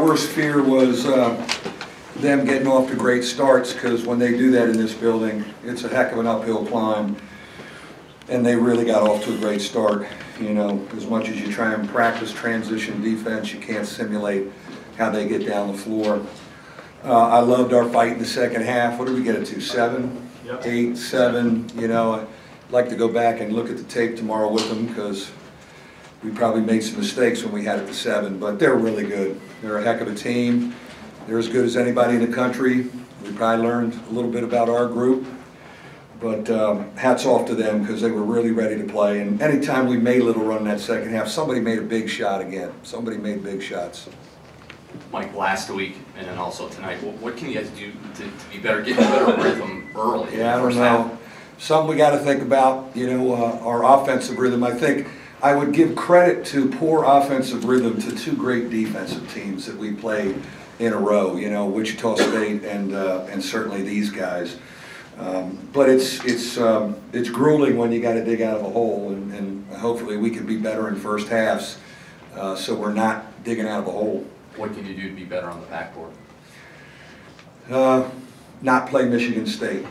worst fear was them getting off to great starts, because when they do that in this building, it's a heck of an uphill climb. And they really got off to a great start. You know, as much as you try and practice transition defense, you can't simulate how they get down the floor. I loved our fight in the second half. What did we get it to? 7, 8, 7. You know, I'd like to go back and look at the tape tomorrow with them, because we probably made some mistakes when we had it to 7. But they're really good. They're a heck of a team. They're as good as anybody in the country. We probably learned a little bit about our group. But hats off to them, because they were really ready to play. And anytime we made a little run in that second half, somebody made a big shot again. Somebody made big shots. Mike, last week and then also tonight, what can you guys do to be better, get a better rhythm early? Yeah, I don't know. Something we got to think about, you know, our offensive rhythm. I think I would give credit to poor offensive rhythm to 2 great defensive teams that we played in a row, you know, Wichita State and certainly these guys. But it's grueling when you got to dig out of a hole, and hopefully we can be better in first halves, so we're not digging out of a hole. What can you do to be better on the backboard? Not play Michigan State.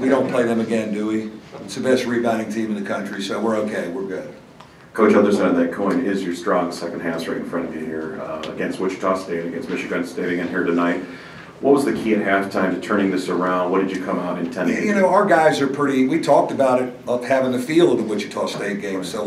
We don't play them again, do we? It's the best rebounding team in the country, so we're okay. We're good. Coach, other side of that coin is your strong second half right in front of you here against Wichita State, against Michigan State again here tonight. What was the key at halftime to turning this around? What did you come out intending? You know, our guys are pretty, we talked about it, of having the feel of the Wichita State game. So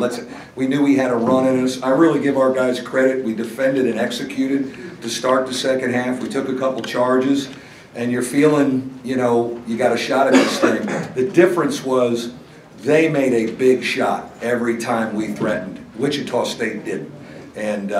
we knew we had a run in us. I really give our guys credit. We defended and executed to start the second half. We took a couple charges, and you're feeling, you know, you got a shot at this thing. The difference was they made a big shot every time we threatened. Wichita State didn't. And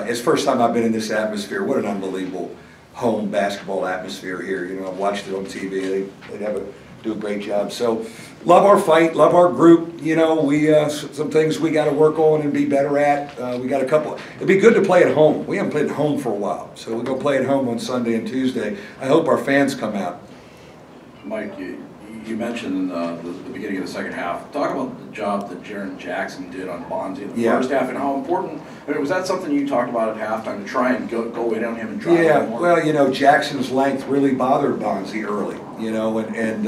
it's the first time I've been in this atmosphere. What an unbelievable home basketball atmosphere here. You know, I've watched it on TV. They do a great job. So, love our fight, love our group. You know, we some things we got to work on and be better at. We got a couple. It'd be good to play at home. We haven't played at home for a while, so we're gonna play at home on Sunday and Tuesday. I hope our fans come out. Mike, you mentioned the beginning of the second half. Talk about the job that Jaren Jackson did on Bonzi in the first half, and how important. I mean, was that something you talked about at halftime, to try and go in on him and drive him more? Well, you know, Jackson's length really bothered Bonzi early. You know, and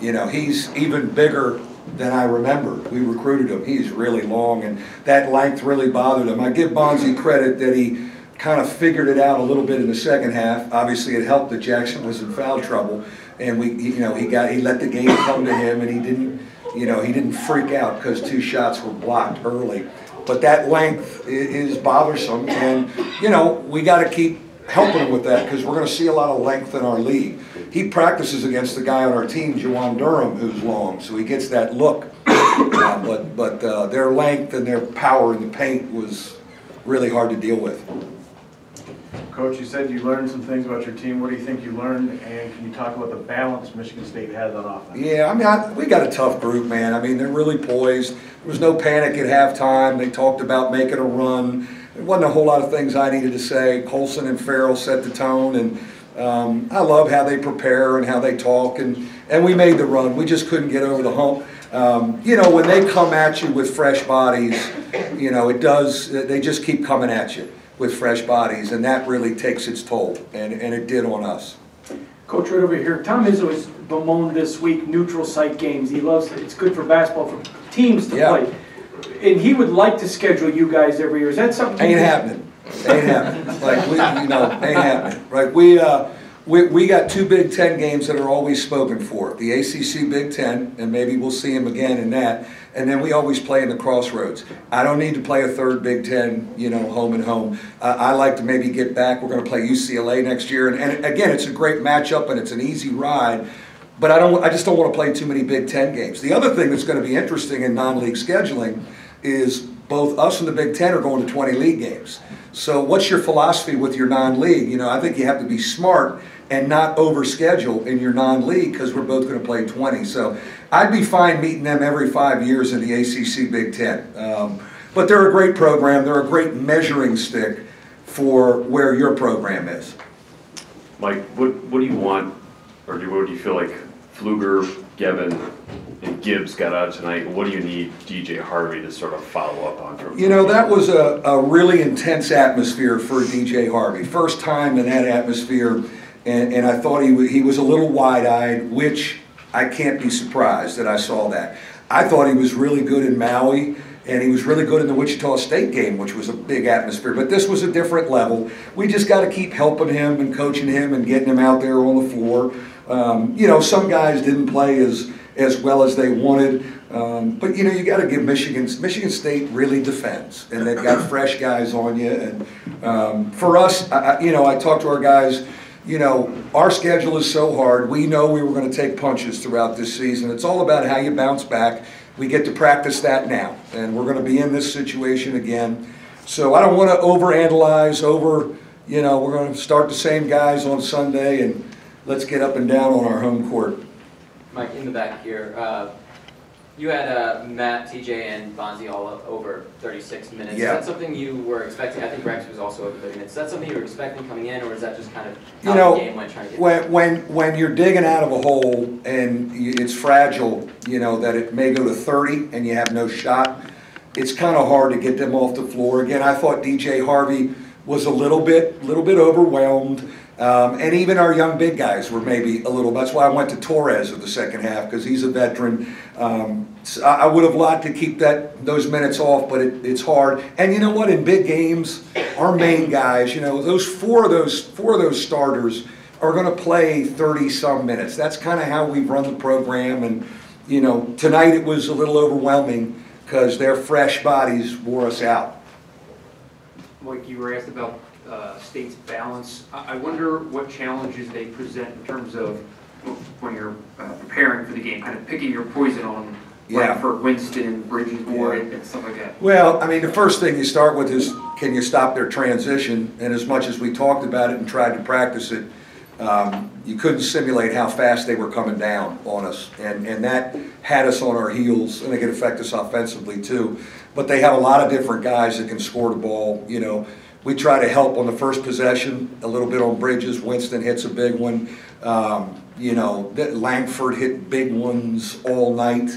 you know, he's even bigger than I remember. We recruited him. He's really long, and that length really bothered him. I give Bonzi credit that he kind of figured it out a little bit in the second half. Obviously, it helped that Jackson was in foul trouble. And he let the game come to him, and he didn't freak out because 2 shots were blocked early. But that length is bothersome, and you know, we got to keep helping him with that, because we're going to see a lot of length in our league. He practices against the guy on our team, Jawan Durham, who's long, so he gets that look. But their length and their power in the paint was really hard to deal with. Coach, you said you learned some things about your team. What do you think you learned, and can you talk about the balance Michigan State had on offense? Yeah, I mean, we got a tough group, man. I mean, they're really poised. There was no panic at halftime. They talked about making a run. There wasn't a whole lot of things I needed to say. Colson and Farrell set the tone, and I love how they prepare and how they talk, and we made the run. We just couldn't get over the hump. You know, when they come at you with fresh bodies, you know, they just keep coming at you with fresh bodies, and that really takes its toll, and it did on us. Coach, right over here, Tom Izzo has bemoaned this week neutral site games. He loves it. It's good for basketball, for teams to play. And he would like to schedule you guys every year. Is that something? Ain't happening. Ain't happening. Like, ain't happening. Right? We got 2 Big Ten games that are always spoken for. The ACC Big Ten, and maybe we'll see them again in that. And then we always play in the Crossroads. I don't need to play a 3rd Big Ten, you know, home and home. I like to maybe get back. We're going to play UCLA next year. And again, it's a great matchup and it's an easy ride. But I just don't want to play too many Big Ten games. The other thing that's going to be interesting in non-league scheduling is both us and the Big Ten are going to 20 league games. So what's your philosophy with your non-league? You know, I think you have to be smart and not overschedule in your non-league, because we're both going to play 20. So I'd be fine meeting them every 5 years in the ACC Big Ten. But they're a great program. They're a great measuring stick for where your program is. Mike, what do you want, or what do you feel like Pfluger, Gevin, and Gibbs got out tonight. What do you need DJ Harvey to sort of follow up on? You know, that was a really intense atmosphere for DJ Harvey. First time in that atmosphere, and I thought he was a little wide-eyed, which I can't be surprised that I saw that. I thought he was really good in Maui, and he was really good in the Wichita State game, which was a big atmosphere. But this was a different level. We just got to keep helping him and coaching him and getting him out there on the floor. You know, some guys didn't play as well as they wanted. But, you know, you got to give Michigan State really defends. And they've got fresh guys on you. And for us, you know, I talked to our guys, you know, our schedule is so hard. We know we were going to take punches throughout this season. It's all about how you bounce back. We get to practice that now, and we're going to be in this situation again. So I don't want to overanalyze, you know, we're going to start the same guys on Sunday, and let's get up and down on our home court. Mike, in the back here, you had Matt, TJ, and Bonzi all over 36 minutes. Yeah. Is that something you were expecting? I think Rex was also over 30 minutes. Is that something you were expecting coming in, or is that just kind of You how know, the game went trying to get when you're digging out of a hole and it's fragile, you know, that it may go to 30 and you have no shot, it's kind of hard to get them off the floor. Again, I thought DJ Harvey was a little bit overwhelmed. And even our young big guys were maybe a little. That's why I went to Torres in the second half, because he's a veteran. So I would have liked to keep those minutes off, but it's hard. And you know what? In big games, our main guys, you know, four of those starters are going to play 30-some minutes. That's kind of how we've run the program. And you know, tonight it was a little overwhelming because their fresh bodies wore us out. Mike, you were asked about State's balance. I wonder what challenges they present in terms of when you're preparing for the game, kind of picking your poison on for Winston, Bridges, Ward, and stuff like that. Well, I mean, the first thing you start with is, can you stop their transition? And as much as we talked about it and tried to practice it, you couldn't simulate how fast they were coming down on us. And that had us on our heels, and it could affect us offensively too. But they have a lot of different guys that can score the ball, you know. We try to help on the first possession, a little bit on Bridges. Winston hits a big one. You know, Langford hit big ones all night.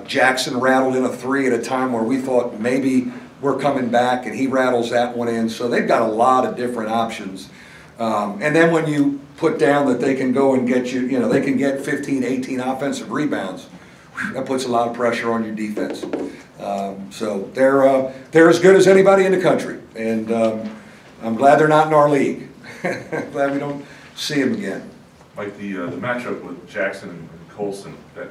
Jackson rattled in a three at a time where we thought maybe we're coming back, and he rattles that one in. So they've got a lot of different options. And then when you put down that they can go and get you know, they can get 15, 18 offensive rebounds, that puts a lot of pressure on your defense. So they're as good as anybody in the country, and I'm glad they're not in our league. Glad we don't see them again. Like the matchup with Jackson and Colson, that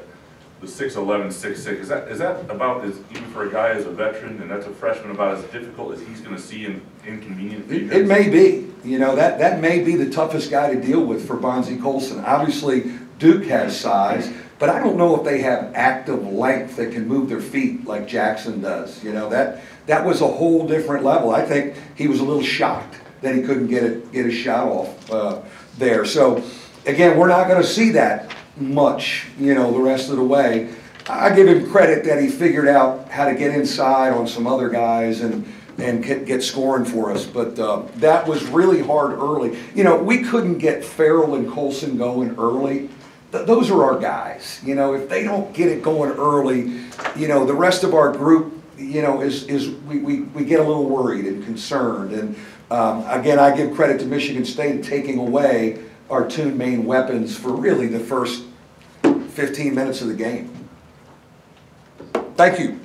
the 6'11", 6'6", is that about as, even for a guy as a veteran and that's a freshman, about as difficult as he's going to see and inconvenient? It may be. You know, that may be the toughest guy to deal with for Bonzi Colson. Obviously, Duke has size. But I don't know if they have active length that can move their feet like Jackson does. You know, that was a whole different level. I think he was a little shocked that he couldn't get a shot off there. So, again, we're not going to see that much, you know, the rest of the way. I give him credit that he figured out how to get inside on some other guys and get scoring for us. But that was really hard early. You know, we couldn't get Farrell and Colson going early. Those are our guys. You know, if they don't get it going early, you know, the rest of our group, you know, we get a little worried and concerned. And again, I give credit to Michigan State taking away our two main weapons for really the first 15 minutes of the game. Thank you.